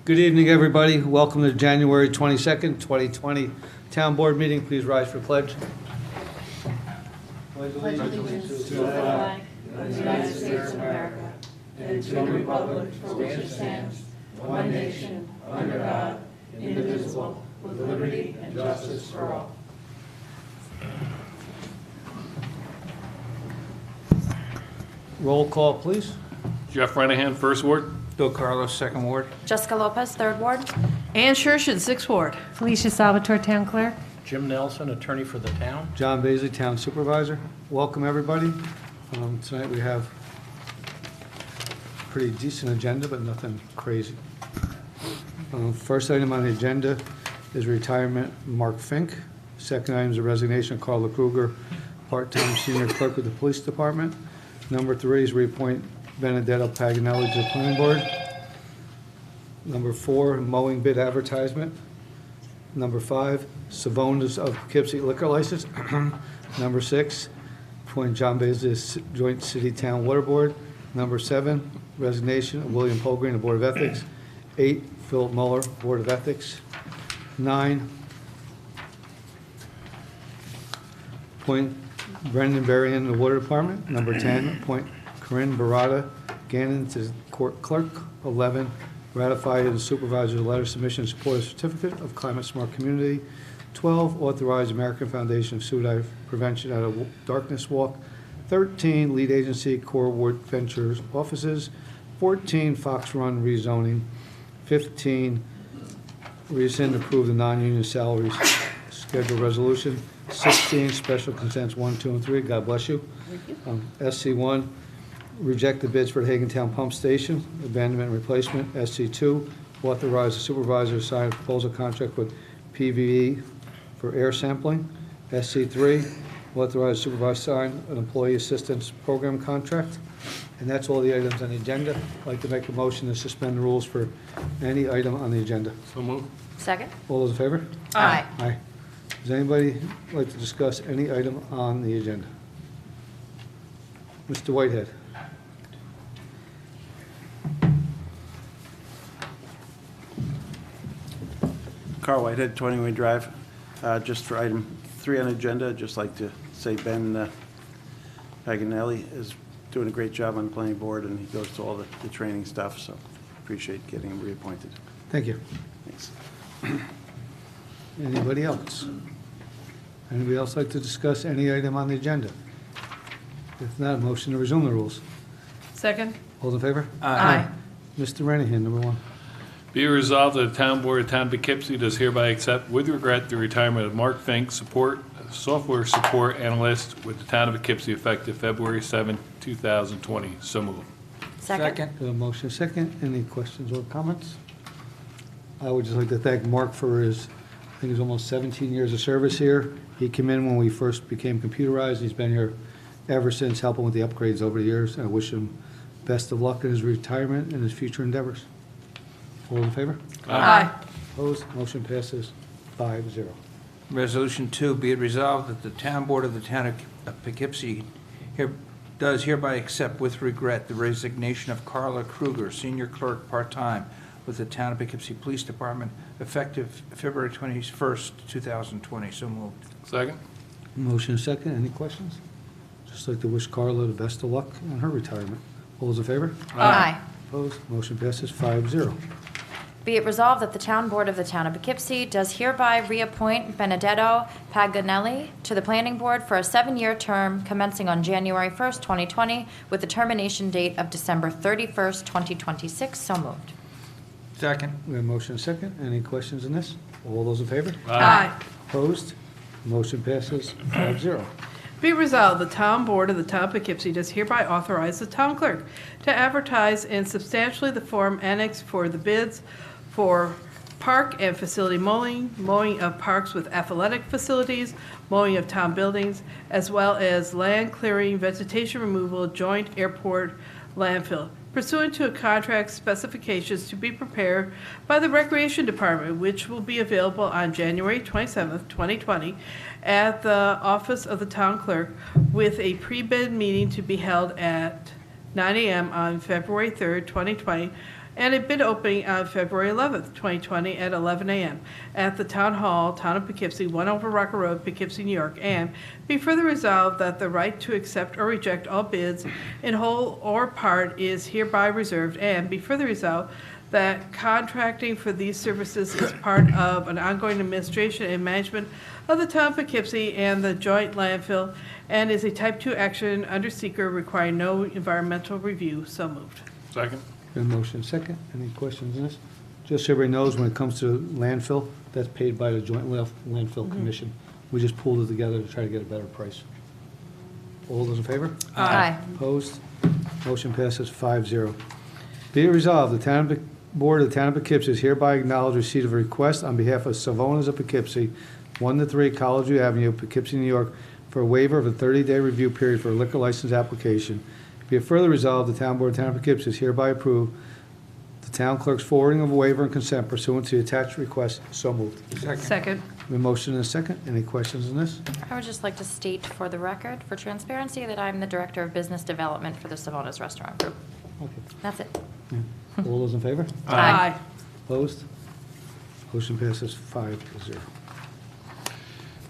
Good evening, everybody. Welcome to January 22nd, 2020 Town Board meeting. Please rise for pledge. Pledge allegiance to the flag of the United States of America and to the republic for which it stands, one nation, under God, indivisible, with liberty and justice for all. Roll call, please. Jeff Renahan, First Ward. Bill Carlos, Second Ward. Jessica Lopez, Third Ward. Ann Shershin, Sixth Ward. Felicia Salvatore, Town Clerk. Jim Nelson, Attorney for the Town. John Bailey, Town Supervisor. Welcome, everybody. Tonight we have a pretty decent agenda, but nothing crazy. First item on the agenda is retirement Mark Fink. Second item is a resignation of Carla Kruger, part-time senior clerk with the police department. Number 3 is reappoint Benedetto Paganelli to the planning board. Number 4, mowing bid advertisement. Number 5, Savonas of Poughkeepsie liquor license. Number 6, appoint John Bailey as joint city-town water board. Number 7, resignation of William Polgreen to Board of Ethics. 8, Philip Muller, Board of Ethics. 9, appoint Brendan Berrien to the Water Department. Number 10, appoint Corinne Barada Gannon to Court Clerk. 11, ratify the supervisor's letter submission in support of certificate of climate smart community. 12, authorize American Foundation of Suicide Prevention at a darkness walk. 13, lead agency Core Ward Ventures offices. 14, Fox Run rezoning. 15, rescind and approve the non-union salaries schedule resolution. 16, special consents 1, 2, and 3. God bless you. SC1, reject the bids for the Hagentown Pump Station, abandonment and replacement. SC2, authorize the supervisor to sign a proposal contract with PVE for air sampling. SC3, authorize the supervisor to sign an employee assistance program contract. And that's all the items on the agenda. I'd like to make a motion to suspend the rules for any item on the agenda. So moved. Second. All those in favor? Aye. Aye. Does anybody like to discuss any item on the agenda? Mr. Whitehead. Carl Whitehead, 20 Wayne Drive. Just for item 3 on the agenda, I'd just like to say Ben Paganelli is doing a great job on the planning board, and he goes to all the training stuff, so appreciate getting him reappointed. Thank you. Thanks. Anybody else? Anybody else like to discuss any item on the agenda? If not, a motion to resume the rules. Second. All in favor? Aye. Mr. Renahan, number 1. Be it resolved that the Town Board of Town of Poughkeepsie does hereby accept with regret the retirement of Mark Fink, software support analyst with the Town of Poughkeepsie effective February 7, 2020. So moved. Second. A motion second. Any questions or comments? I would just like to thank Mark for his, I think it's almost 17 years of service here. He came in when we first became computerized. He's been here ever since, helping with the upgrades over the years. I wish him best of luck in his retirement and his future endeavors. All in favor? Aye. Opposed? Motion passes 5-0. Resolution 2, be it resolved that the Town Board of the Town of Poughkeepsie does hereby accept with regret the resignation of Carla Kruger, Senior Clerk, part-time, with the Town of Poughkeepsie Police Department, effective February 21st, 2020. So moved. Second. Motion second. Any questions? Just like to wish Carla the best of luck on her retirement. All those in favor? Aye. Opposed? Motion passes 5-0. Be it resolved that the Town Board of the Town of Poughkeepsie does hereby reappoint Benedetto Paganelli to the Planning Board for a 7-year term commencing on January 1st, 2020, with the termination date of December 31st, 2026. So moved. Second. We have motion second. Any questions on this? All those in favor? Aye. Opposed? Motion passes 5-0. Be resolved, the Town Board of the Town of Poughkeepsie does hereby authorize the Town Clerk to advertise in substantially the form annexed for the bids for park and facility mowing, mowing of parks with athletic facilities, mowing of town buildings, as well as land clearing, vegetation removal, joint airport landfill, pursuant to a contract specifications to be prepared by the Recreation Department, which will be available on January 27th, 2020, at the office of the Town Clerk, with a pre-bid meeting to be held at 9 a.m. on February 3rd, 2020, and a bid opening on February 11th, 2020 at 11 a.m. at the Town Hall, Town of Poughkeepsie, 1 Over Rocker Road, Poughkeepsie, New York. And be further resolved that the right to accept or reject all bids in whole or part is hereby reserved. And be further resolved that contracting for these services is part of an ongoing administration and management of the Town of Poughkeepsie and the joint landfill, and is a type 2 action under seeker requiring no environmental review. So moved. Second. Been motion second. Any questions on this? Just so everybody knows, when it comes to landfill, that's paid by the Joint Landfill Commission. We just pulled it together to try to get a better price. All those in favor? Aye. Opposed? Motion passes 5-0. Be it resolved, the Board of the Town of Poughkeepsie is hereby acknowledge receipt of a request on behalf of Savonas of Poughkeepsie, 1-3 College View Avenue, Poughkeepsie, New York, for a waiver of a 30-day review period for a liquor license application. Be it further resolved, the Town Board of the Town of Poughkeepsie is hereby approve the town clerk's forwarding of a waiver and consent pursuant to the attached request. So moved. Second. A motion and a second. Any questions on this? I would just like to state for the record, for transparency, that I'm the Director of Business Development for the Savona's Restaurant Group. Okay. That's it. All those in favor? Aye. Opposed? Motion passes 5-0.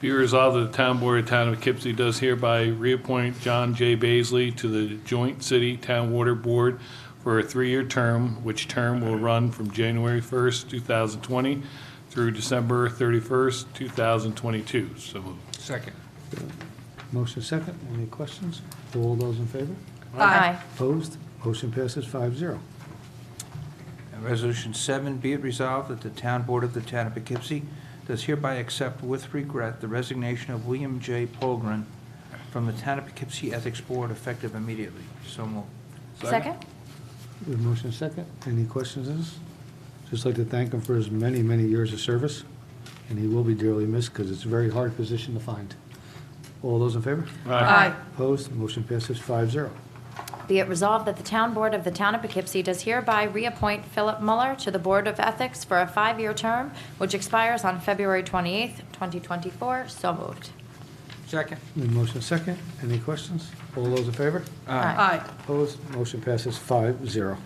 Be resolved that the Town Board of Town of Poughkeepsie does hereby reappoint John J. Baisley to the Joint City Town Water Board for a 3-year term, which term will run from January 1st, 2020 through December 31st, 2022. So moved. Second. Motion second. Any questions? All those in favor? Aye. Opposed? Motion passes 5-0. And Resolution 7, be it resolved that the Town Board of the Town of Poughkeepsie does hereby accept with regret the resignation of William J. Polgren from the Town of Poughkeepsie Ethics Board effective immediately. So moved. Second? We have motion second. Any questions on this? Just like to thank him for his many, many years of service, and he will be dearly missed because it's a very hard position to find. All those in favor? Aye. Opposed? Motion passes 5-0. Be it resolved that the Town Board of the Town of Poughkeepsie does hereby reappoint Philip Muller to the Board of Ethics for a 5-year term, which expires on February 28th, 2024. So moved. Second. We have motion second. Any questions? All those in favor? Aye. Opposed? Motion passes 5-0.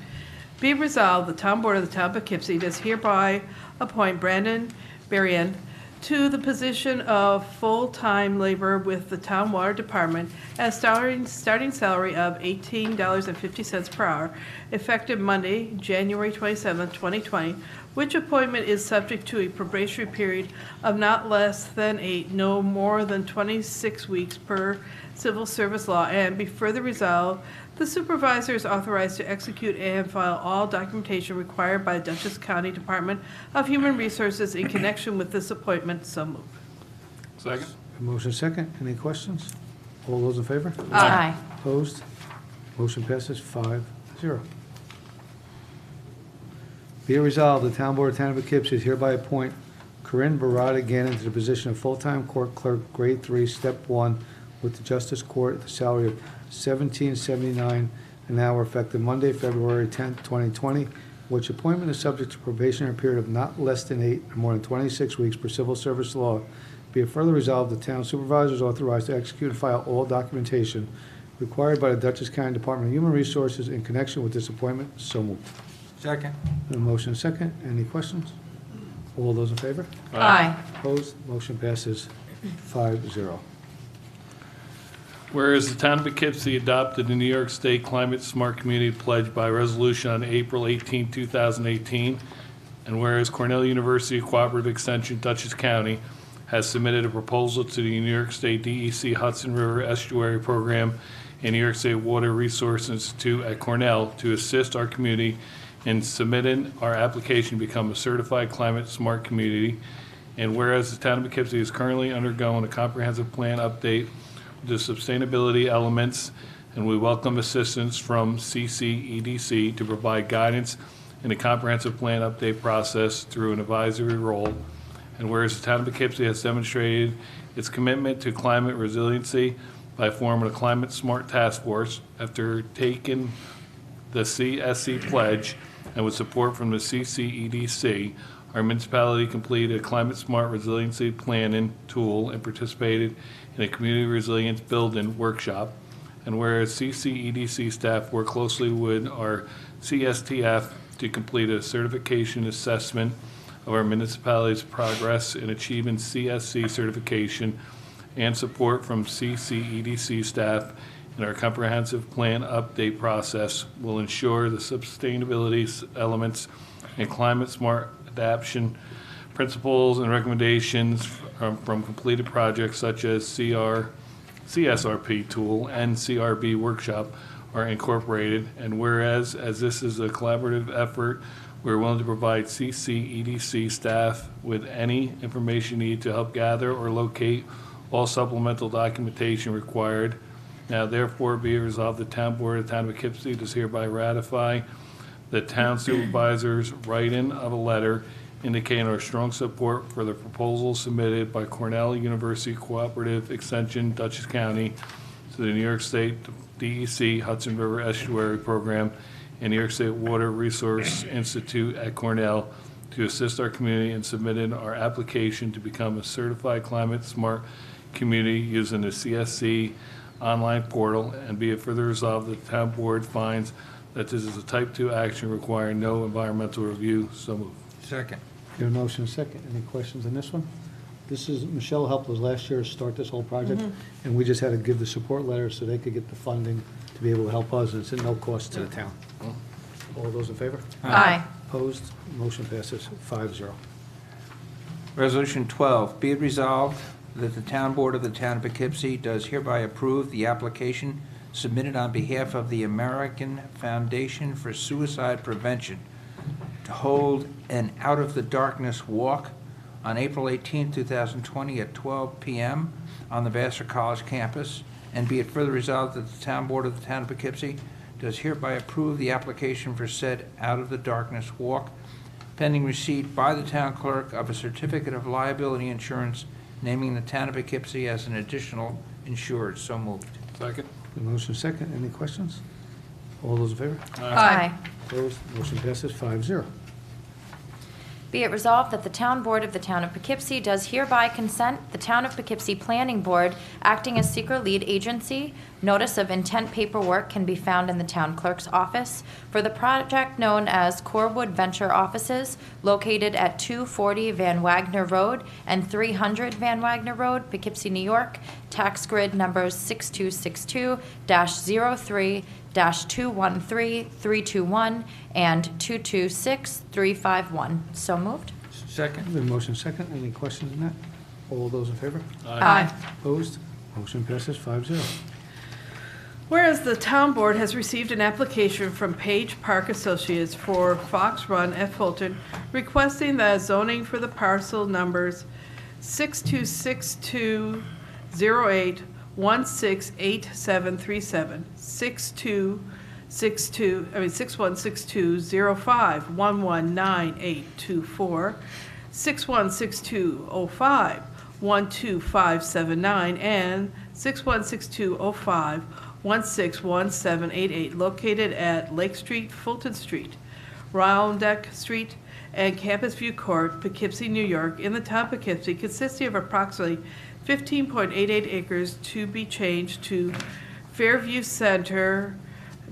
Be resolved, the Town Board of the Town of Poughkeepsie does hereby appoint Brandon Berrien to the position of full-time laborer with the Town Water Department at starting salary of $18.50 per hour, effective Monday, January 27, 2020, which appointment is subject to a probationary period of not less than 8, no more than 26 weeks per civil service law, and be further resolved, the supervisor is authorized to execute and file all documentation required by the Dutchess County Department of Human Resources in connection with this appointment. So moved. Second. Motion second. Any questions? All those in favor? Aye. Opposed? Motion passes 5-0. Be it resolved, the Town Board of Town of Poughkeepsie is hereby appoint Corinne Barada Gannon to the position of full-time court clerk, grade 3, step 1, with the Justice Court at the salary of $17.79 an hour, effective Monday, February 10th, 2020, which appointment is subject to probationary period of not less than 8 or more than 26 weeks per civil service law. Be it further resolved, the town supervisor is authorized to execute and file all documentation required by the Dutchess County Department of Human Resources in connection with this appointment. So moved. Second. A motion second. Any questions? All those in favor? Aye. Opposed? Motion passes 5-0. Whereas the Town of Poughkeepsie adopted the New York State Climate Smart Community Pledge by resolution on April 18, 2018, and whereas Cornell University Cooperative Extension Dutchess County has submitted a proposal to the New York State DEC Hudson River Estuary Program and New York State Water Resource Institute at Cornell to assist our community in submitting our application to become a certified climate smart community, and whereas the Town of Poughkeepsie is currently undergoing a comprehensive plan update the sustainability elements, and we welcome assistance from CCEDC to provide guidance in the comprehensive plan update process through an advisory role. And whereas the Town of Poughkeepsie has demonstrated its commitment to climate resiliency by forming a climate smart task force after taking the CSC pledge and with support from the CCEDC, our municipality completed a climate smart resiliency planning tool and participated in a community resilience building workshop. And whereas CCEDC staff work closely with our CSTF to complete a certification assessment of our municipality's progress in achieving CSC certification and support from CCEDC staff in our comprehensive plan update process will ensure the sustainability elements and climate-smart adaptation principles and recommendations from completed projects such as CSRP tool and CRB workshop are incorporated. And whereas, as this is a collaborative effort, we're willing to provide CCEDC staff with any information needed to help gather or locate all supplemental documentation required. Now therefore be it resolved, the Town Board of the Town of Poughkeepsie does hereby ratify the town supervisor's write-in of a letter indicating our strong support for the proposal submitted by Cornell University Cooperative Extension, Dutchess County, to the New York State DEC Hudson River Estuary Program and New York State Water Resource Institute at Cornell to assist our community in submitting our application to become a certified climate-smart community using the CSC online portal, and be it further resolved that the town board finds that this is a type 2 action requiring no environmental review. So moved. Second. Your motion is second. Any questions on this one? This is, Michelle helped us last year start this whole project, and we just had to give the support letter so they could get the funding to be able to help us, and it's at no cost to the town. All those in favor? Aye. Opposed? Motion passes 5-0. Resolution 12, be it resolved that the Town Board of the Town of Poughkeepsie does hereby approve the application submitted on behalf of the American Foundation for Suicide Prevention to hold an Out of the Darkness walk on April 18, 2020 at 12 p.m. on the Vassar College campus, and be it further resolved that the Town Board of the Town of Poughkeepsie does hereby approve the application for said Out of the Darkness walk, pending receipt by the town clerk of a certificate of liability insurance naming the Town of Poughkeepsie as an additional insured. So moved. Second. The motion is second. Any questions? All those in favor? Aye. Opposed? Motion passes 5-0. Be it resolved that the Town Board of the Town of Poughkeepsie does hereby consent the Town of Poughkeepsie Planning Board acting as secret lead agency. Notice of intent paperwork can be found in the town clerk's office for the project known as Corwood Venture Offices, located at 240 Van Wagner Road and 300 Van Wagner Road, Poughkeepsie, New York, tax grid numbers 6262-03, 213-321 and 226-351. So moved. Second. The motion is second. Any questions on that? All those in favor? Aye. Opposed? Motion passes 5-0. Whereas the town board has received an application from Page Park Associates for Fox Run at Fulton requesting that zoning for the parcel numbers 626208 168737, 616205 119824, 616205 12579, and 616205 161788, located at Lake Street, Fulton Street, Roundeck Street, and Campus View Court, Poughkeepsie, New York, in the town of Poughkeepsie, consisting of approximately 15.88 acres to be changed to Fairview Center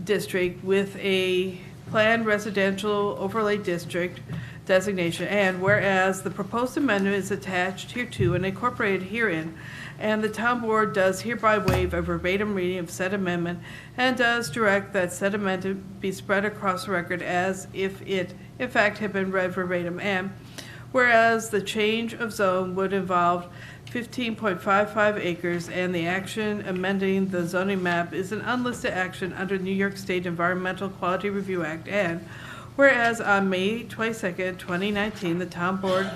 District with a planned residential overlay district designation. And whereas the proposed amendment is attached hereto and incorporated herein, and the town board does hereby waive a verbatim reading of said amendment and does direct that said amendment be spread across the record as if it in fact had been read verbatim. And whereas the change of zone would involve 15.55 acres and the action amending the zoning map is an unlisted action under New York State Environmental Quality Review Act. And whereas on May 22nd, 2019, the town board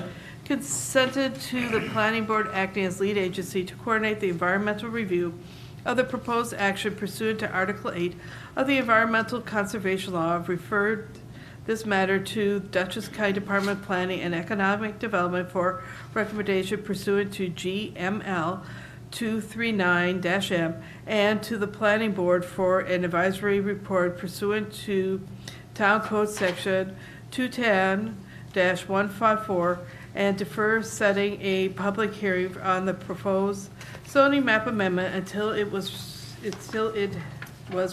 consented to the planning board acting as lead agency to coordinate the environmental review of the proposed action pursuant to Article 8 of the Environmental Conservation Law, referred this matter to Dutchess County Department of Planning and Economic Development for recommendation pursuant to GML 239-M, and to the planning board for an advisory report pursuant to Town Code Section 210-154, and defer setting a public hearing on the proposed zoning map amendment until it was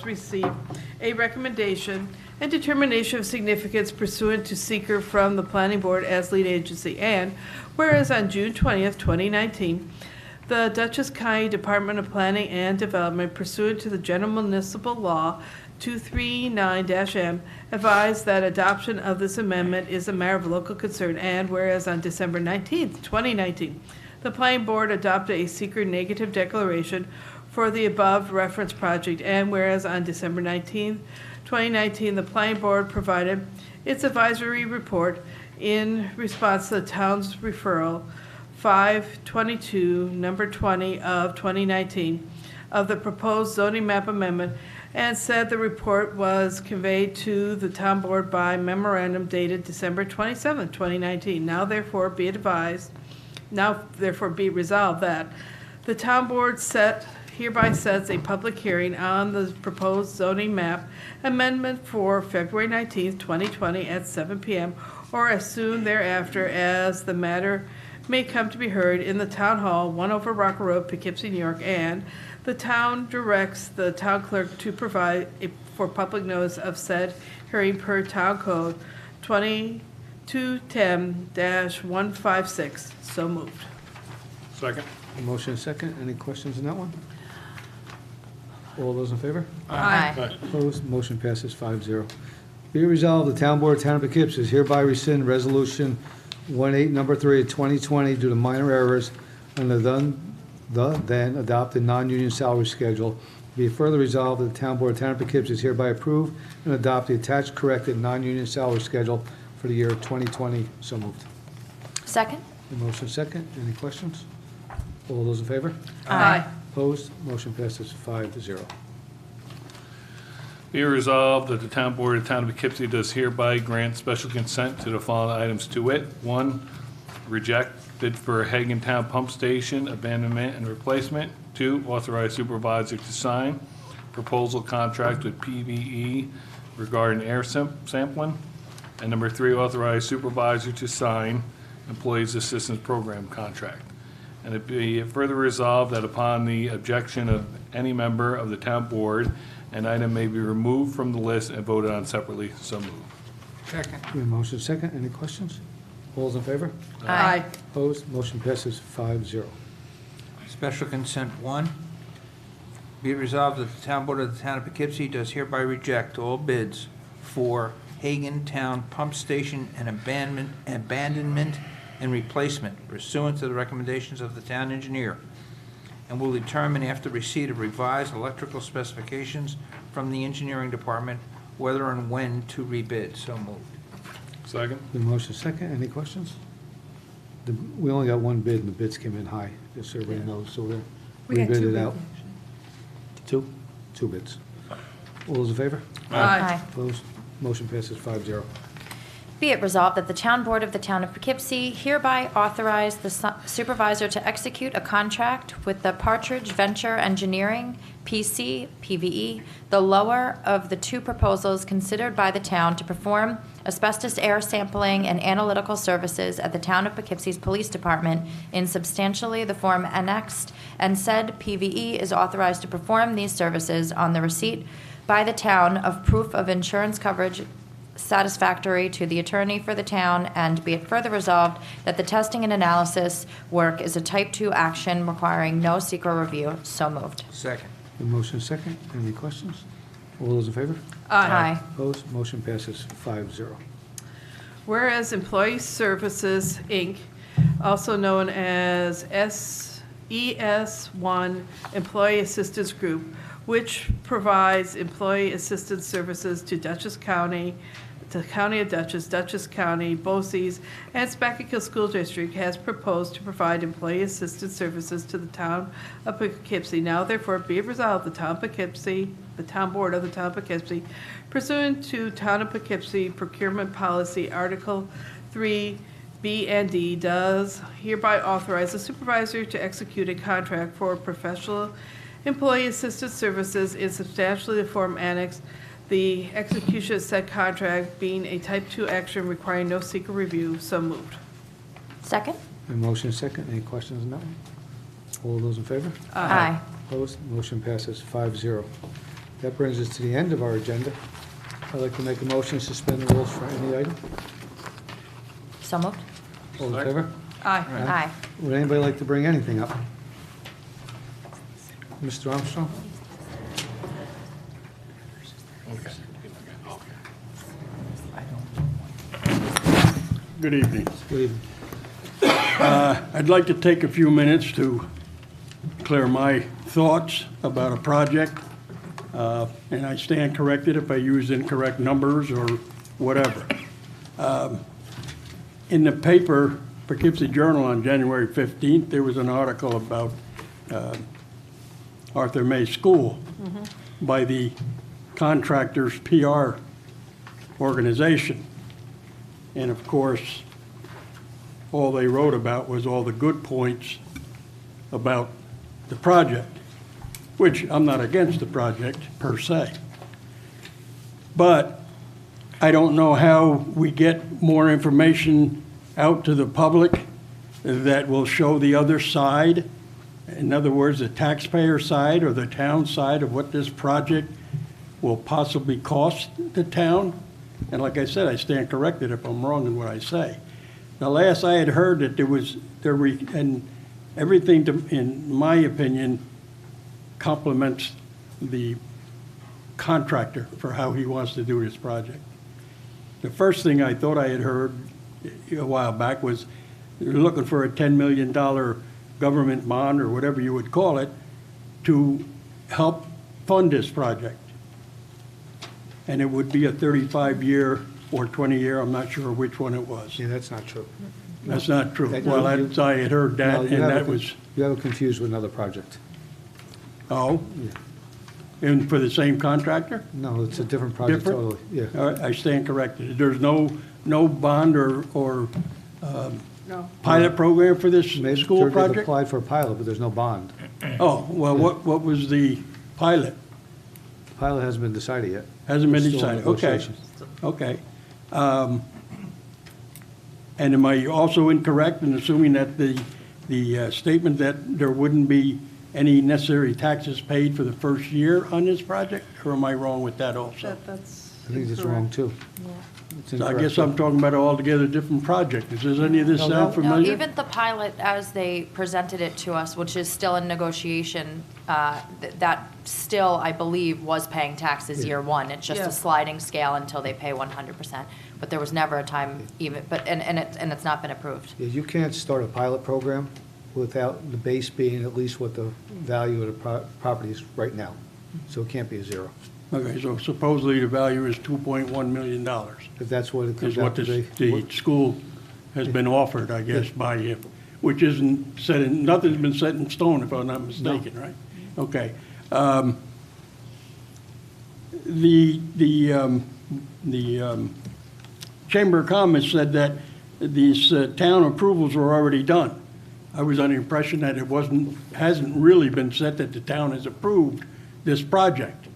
received a recommendation and determination of significance pursuant to seeker from the Planning Board as lead agency. And whereas on June 20th, 2019, the Dutchess County Department of Planning and Development pursuant to the General Municipal Law 239-M advised that adoption of this amendment is a matter of local concern. And whereas on December 19th, 2019, the Planning Board adopted a seeker negative declaration for the above referenced project. And whereas on December 19th, 2019, the Planning Board provided its advisory report in response to the town's referral 522, number 20 of 2019, of the proposed zoning map amendment, and said the report was conveyed to the town board by memorandum dated December 27, 2019. Now therefore be resolved that the town board hereby sets a public hearing on the proposed zoning map amendment for February 19, 2020 at 7 p.m. or as soon thereafter as the matter may come to be heard in the Town Hall, 1 over Rocker Road, Poughkeepsie, New York, and the town directs the town clerk to provide for public notice of said hearing per Town Code 2210-156. So moved. Second. A motion and second. Any questions on that one? All those in favor? Aye. Opposed, motion passes 5-0. Be it resolved, the Town Board of Town of Poughkeepsie is hereby rescind Resolution 18, Number 3 of 2020 due to minor errors under the then adopted non-union salary schedule. Be it further resolved that the Town Board of Town of Poughkeepsie is hereby approve and adopt the attached corrected non-union salary schedule for the year 2020. So moved. Second? The motion is second. Any questions? All those in favor? Aye. Opposed, motion passes 5-0. Be it resolved that the Town Board of the Town of Poughkeepsie does hereby grant special consent to the following items to wit. 1, reject bid for Hagen Town Pump Station abandonment and replacement. 2, authorize supervisor to sign proposal contract with PVE regarding air sampling. And number 3, authorize supervisor to sign employees assistance program contract. And it be further resolved that upon the objection of any member of the town board, an item may be removed from the list and voted on separately. So moved. Second. We have motion second. Any questions? All those in favor? Aye. Opposed, motion passes 5-0. Special consent 1. Be it resolved that the Town Board of the Town of Poughkeepsie does hereby reject all bids for Hagen Town Pump Station and abandonment and replacement pursuant to the recommendations of the town engineer, and will determine after receipt of revised electrical specifications from the engineering department whether and when to rebid. So moved. Second. The motion second. Any questions? We only got one bid, and the bids came in high, just so everybody knows, so we bid it out. Two bids. All those in favor? Aye. Opposed, motion passes 5-0. Be it resolved that the Town Board of the Town of Poughkeepsie hereby authorize the supervisor to execute a contract with the Partridge Venture Engineering, PC, PVE, the lower of the two proposals considered by the town to perform asbestos air sampling and analytical services at the Town of Poughkeepsie's Police Department in substantially the form annexed, and said PVE is authorized to perform these services on the receipt by the town of proof of insurance coverage satisfactory to the attorney for the town, and be it further resolved that the testing and analysis work is a Type 2 action requiring no secret review. So moved. Second. The motion second. Any questions? All those in favor? Aye. Opposed, motion passes 5-0. Whereas Employee Services, Inc., also known as ES1 Employee Assistance Group, which provides employee assistance services to Dutchess County, the County of Dutchess, Dutchess County, BOCES, and Spackenkill School District, has proposed to provide employee assistance services to the town of Poughkeepsie. Now therefore be it resolved, the town of Poughkeepsie, the town board of the town of Poughkeepsie, pursuant to Town of Poughkeepsie Procurement Policy Article 3, B and D, does hereby authorize the supervisor to execute a contract for professional employee assistance services in substantially the form annexed, the execution of said contract being a Type 2 action requiring no secret review. So moved. Second? The motion second. Any questions on that one? All those in favor? Aye. Opposed, motion passes 5-0. That brings us to the end of our agenda. I'd like to make a motion to suspend the rules for any item. So moved. All in favor? Aye. Aye. Would anybody like to bring anything up? Mr. Armstrong? Good evening. Good evening. I'd like to take a few minutes to clear my thoughts about a project, and I stand corrected if I use incorrect numbers or whatever. In the paper, Poughkeepsie Journal on January 15th, there was an article about Arthur May School by the contractor's PR organization. And of course, all they wrote about was all the good points about the project, which I'm not against the project per se. But I don't know how we get more information out to the public that will show the other side. In other words, the taxpayer side or the town side of what this project will possibly cost the town. And like I said, I stand corrected if I'm wrong in what I say. The last I had heard that and everything, in my opinion, complements the contractor for how he wants to do this project. The first thing I thought I had heard a while back was they're looking for a $10 million government bond, or whatever you would call it, to help fund this project. And it would be a 35-year or 20-year, I'm not sure which one it was. Yeah, that's not true. That's not true. That- Well, I had heard that, No, you and have that it- was, You have it confused with another project. oh? And for the same contractor? No, it's a different project Different? totally, yeah. All right, I stand corrected. There's no bond or No. pilot program for this Maybe school they've project? applied for a pilot, but there's no bond. Oh, well, what was the pilot? The pilot hasn't been decided yet. Hasn't been It's still in decided, okay, negotiations. okay. And am I also incorrect in assuming that the statement that there wouldn't be any necessary taxes paid for the first year on this project? Or am I wrong with that also? That's. I think it's wrong, too. It's So I incorrect, guess too. I'm talking about an altogether different project. Does any of this No, sound no. No, familiar? even the pilot, as they presented it to us, which is still in negotiation, that still, I believe, was paying taxes year one. It's just Yeah. a sliding scale until they pay 100%. But there was never a time even, and it's not been approved. Yeah, you can't start a pilot program without the base being at least what the value of the property is right now. So it can't be a zero, Okay, so supposedly the value is $2.1 million, if that's what it is comes what out to be. the school has been offered, I guess, by him, which isn't set in, nothing's been set in stone, if I'm not mistaken, right? Okay. The Chamber of Commerce said that these town approvals were already done. I was under the impression that it hasn't really been set that the town has approved this project.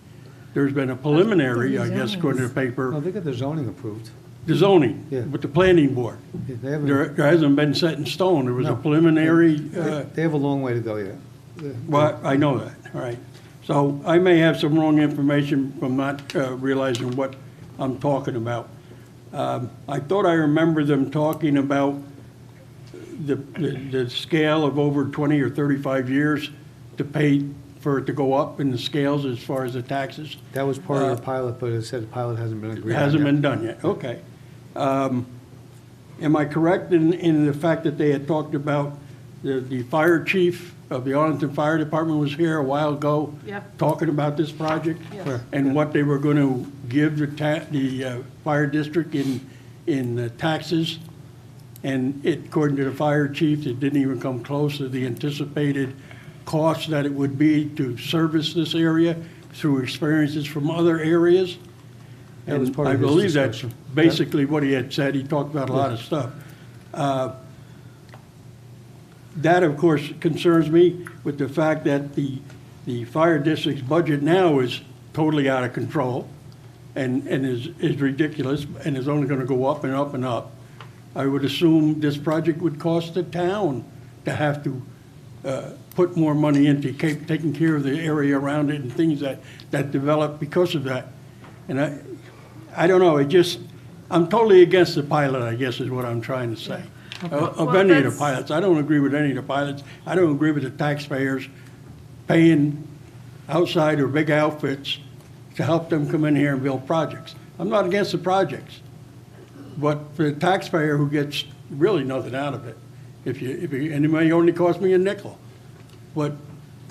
There's been a preliminary, I guess, according to the No, paper, they got their zoning approved. the zoning Yeah. with the planning board. Yeah, They haven't, There hasn't been set in stone. There was a No. preliminary, they have a long way to go yet. well, I know that, all right. So I may have some wrong information from not realizing what I'm talking about. I thought I remember them talking about the scale of over 20 or 35 years to pay for it to go up in the scales as far as the taxes. That was part of the pilot, but it said the pilot hasn't been agreed It on hasn't yet. been done yet, okay. Am I correct in the fact that they had talked about, the fire chief of the Arlington Fire Department was here a while ago? Yep. Talking about this project? Yes. And what they were going to give the fire district in taxes? And according to the fire chief, it didn't even come close to the anticipated cost that it would be to service this area through experiences from other areas. That was And part of I his believe that's discussion. basically what he had said. He talked about a lot of stuff. That, of course, concerns me with the fact that the fire district's budget now is totally out of control and is ridiculous and is only going to go up and up and up. I would assume this project would cost the town to have to put more money into taking care of the area around it and things that develop because of that. And I don't know, I'm totally against the pilot, I guess is what I'm trying to say. Of Well, any of the that's- pilots. I don't agree with any of the pilots. I don't agree with the taxpayers paying outside or big outfits to help them come in here and build projects. I'm not against the projects. But for the taxpayer who gets really nothing out of it, and it may only cost me a nickel. But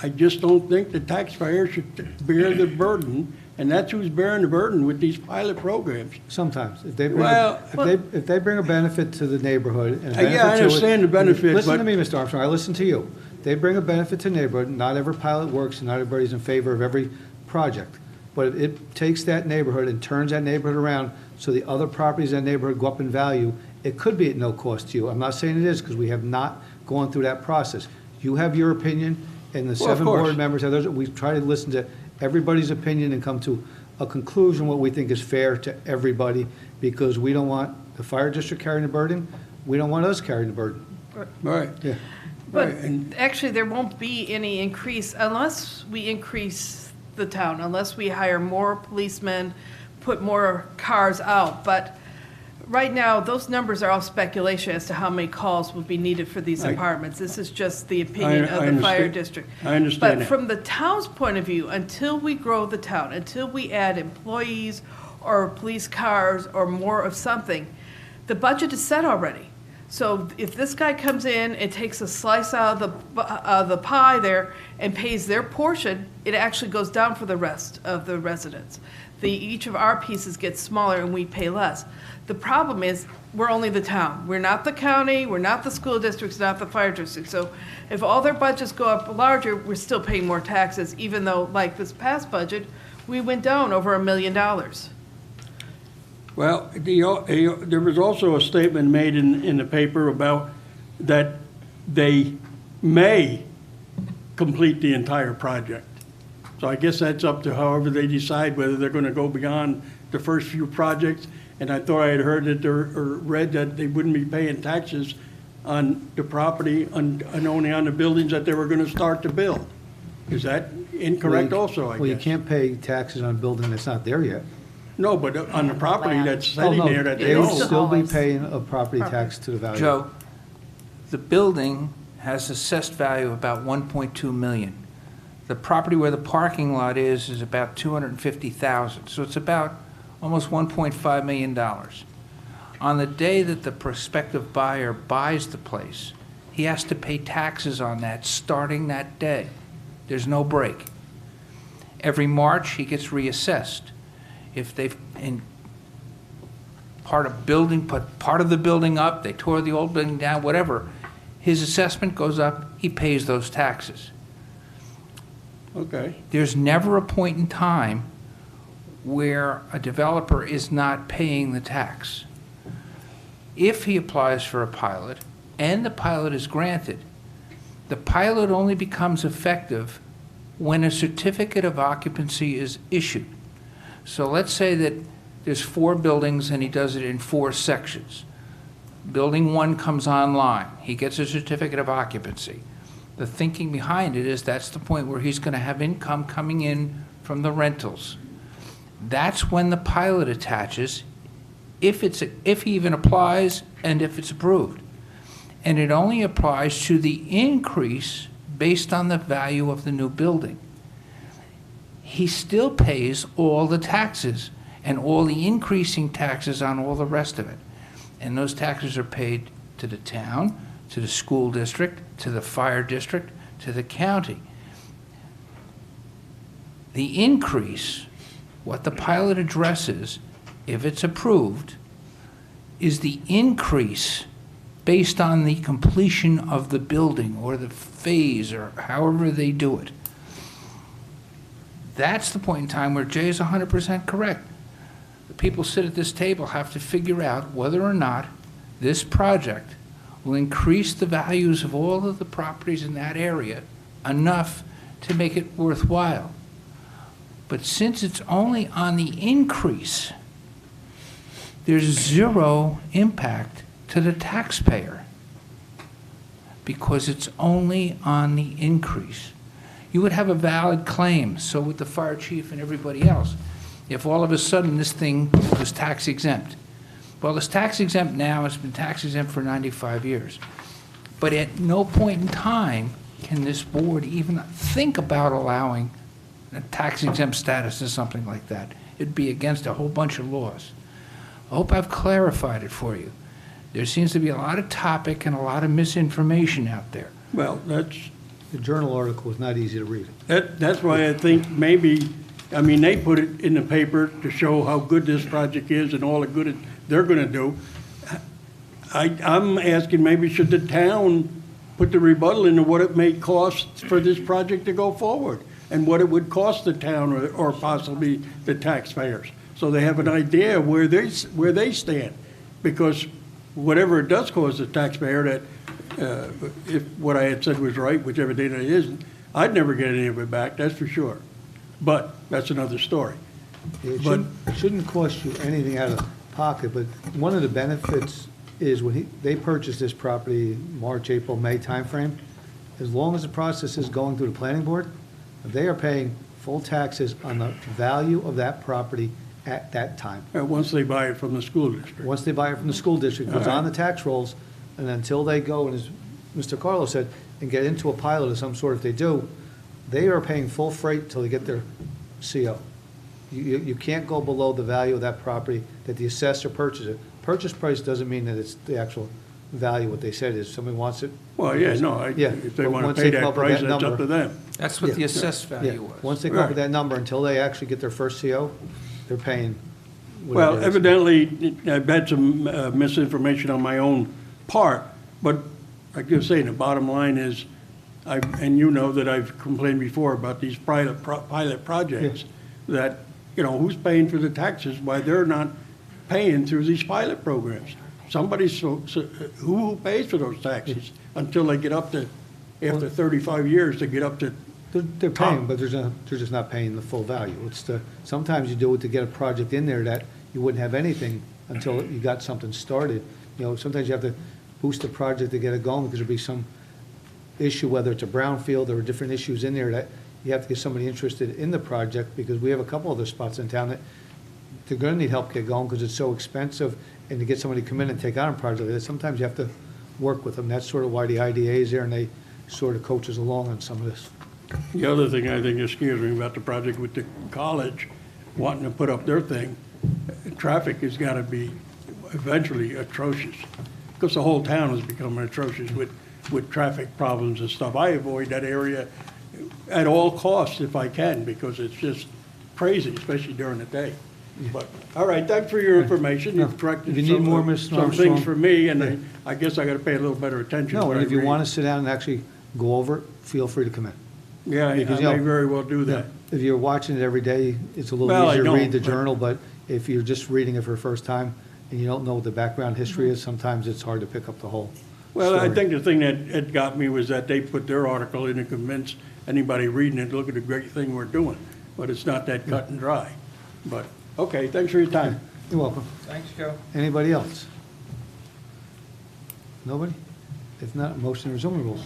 I just don't think the taxpayer should bear the burden, and that's who's bearing the burden with these pilot programs. Sometimes, if they bring, Well, if they bring a benefit to the neighborhood and a benefit to it. Yeah, I understand the benefit, Listen to but- me, Mr. Armstrong, I listen to you. They bring a benefit to the neighborhood, not every pilot works, and not everybody's in favor of every project. But it takes that neighborhood and turns that neighborhood around, so the other properties in that neighborhood go up in value. It could be at no cost to you. I'm not saying it is, because we have not gone through that process. You have your opinion, and the Well, of 7 course. board members have theirs. We try to listen to everybody's opinion and come to a conclusion, what we think is fair to everybody, because we don't want the fire district carrying the burden. We don't want us carrying the burden. Right. Yeah. But Right, and- actually, there won't be any increase unless we increase the town, unless we hire more policemen, put more cars out. But right now, those numbers are all speculation as to how many calls will be needed for these I- apartments. This is just the opinion I of the fire understand. district. I understand But that. from the town's point of view, until we grow the town, until we add employees or police cars or more of something, the budget is set already. So if this guy comes in and takes a slice out of the pie there and pays their portion, it actually goes down for the rest of the residents. Each of our pieces gets smaller and we pay less. The problem is, we're only the town. We're not the county, we're not the school districts, not the fire district. So if all their budgets go up larger, we're still paying more taxes, even though, like this past budget, we went down over $1 million. Well, there was also a statement made in the paper about that they may complete the entire project. So I guess that's up to however they decide whether they're going to go beyond the first few projects. And I thought I had heard that or read that they wouldn't be paying taxes on the property and only on the buildings that they were going to start to build. Is that incorrect also, I guess? Well, you can't pay taxes on a building that's not there yet. No, but on the property Land. that's Oh, sitting no, there that they they will own. still be Always. paying a property tax to the value. Joe, the building has assessed value of about 1.2 million. The property where the parking lot is about 250,000, so it's about almost $1.5 million. On the day that the prospective buyer buys the place, he has to pay taxes on that starting that day. There's no break. Every March, he gets reassessed. If they've put part of the building up, they tore the old building down, whatever, his assessment goes up, he pays those taxes. Okay. There's never a point in time where a developer is not paying the tax. If he applies for a pilot and the pilot is granted, the pilot only becomes effective when a certificate of occupancy is issued. So let's say that there's 4 buildings and he does it in 4 sections. Building 1 comes online, he gets a certificate of occupancy. The thinking behind it is that's the point where he's going to have income coming in from the rentals. That's when the pilot attaches, if he even applies and if it's approved. And it only applies to the increase based on the value of the new building. He still pays all the taxes and all the increasing taxes on all the rest of it. And those taxes are paid to the town, to the school district, to the fire district, to the county. The increase, what the pilot addresses, if it's approved, is the increase based on the completion of the building or the phase or however they do it. That's the point in time where Jay is 100% correct. The people sit at this table have to figure out whether or not this project will increase the values of all of the properties in that area enough to make it worthwhile. But since it's only on the increase, there's zero impact to the taxpayer because it's only on the increase. You would have a valid claim, so would the fire chief and everybody else. if all of a sudden this thing was tax exempt. Well, it's tax exempt now, it's been tax exempt for 95 years. But at no point in time can this board even think about allowing a tax exempt status to something like that. It'd be against a whole bunch of laws. I hope I've clarified it for you. There seems to be a lot of topic and a lot of misinformation out there. Well, The journal article was not easy to read. that's why I think maybe, I mean, they put it in the paper to show how good this project is and all the good they're gonna do. I'm asking, maybe should the town put the rebuttal into what it may cost for this project to go forward? And what it would cost the town or possibly the taxpayers? So they have an idea where they stand. Because whatever it does cost the taxpayer, that, if what I had said was right, whichever data it isn't, I'd never get any of it back, that's for sure. But that's another story. It But- shouldn't cost you anything out of pocket, but one of the benefits is when they purchased this property, March, April, May timeframe, as long as the process is going through the planning board, they are paying full taxes on the value of that property at that time. Once they buy it from the school district. Once they buy it from the school district, it goes on the tax rolls, and until they go, and as Mr. Carlo said, and get into a pilot of some sort, if they do, they are paying full freight till they get their CO. You can't go below the value of that property that the assessor purchased it. Purchase price doesn't mean that it's the actual value, what they said is, somebody wants it. Well, yeah, no, Yeah, if they but want once to pay they come that up with price, that that's up number- to them. That's what the Yeah. assessed Yeah, value was. once they come up with Right. that number, until they actually get their first CO, they're paying Well, whatever it is. evidently, I've had some misinformation on my own part, but like you're saying, the bottom line is, and you know that I've complained before about these pilot projects, that, you know, who's paying for the taxes, why they're not paying through these pilot programs? Who pays for those taxes until they get up to, after 35 years, to get up to, They're paying, but they're just not paying the full value. Sometimes you do it to get a project in there that you wouldn't have anything until you got something started. You know, sometimes you have to boost the project to get it going because there'll be some issue, whether it's a brownfield or different issues in there that you have to get somebody interested in the project, because we have a couple other spots in town that they're gonna need help get going because it's so expensive, and to get somebody to come in and take on a project like that, sometimes you have to work with them. That's sort of why the IDA is there, and they sort of coach us along on some of this. the other thing I think that scares me about the project with the college wanting to put up their thing, traffic has got to be eventually atrocious, because the whole town is becoming atrocious with traffic problems and stuff. I avoid that area at all costs if I can, because it's just crazy, especially during the day. But, all right, thanks for your information. You've corrected If you need more, some Mr. things Armstrong. for me, and I guess I got to pay a little better attention. No, when and I if you read. want to sit down and actually go over it, feel free to come in. Yeah, I because, you may know, very well do that. If you're watching it every day, it's a little Well, I easier to read the don't, but- journal, but if you're just reading it for the first time and you don't know what the background history is, sometimes it's hard to pick up the whole Well, I story. think the thing that had got me was that they put their article in to convince anybody reading it, look at the great thing we're doing. But it's not that cut and dry. But, okay, thanks for your time. You're welcome. Thanks, Joe. Anybody else? Nobody? If not, motion to resume the rules.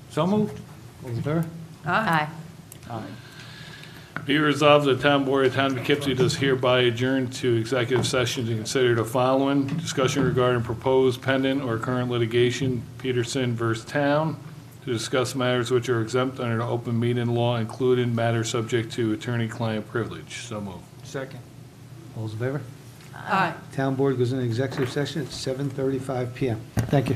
So moved. All in favor? Aye. Be it resolved that the Town Board of the Town of Poughkeepsie does hereby adjourn to executive session to consider the following: discussion regarding proposed pending or current litigation, Peterson versus Town, to discuss matters which are exempt under the open meeting law, including matters subject to attorney-client privilege. So moved. Second. All those in favor? Aye. Town Board goes into executive session at 7:35 PM. Thank you.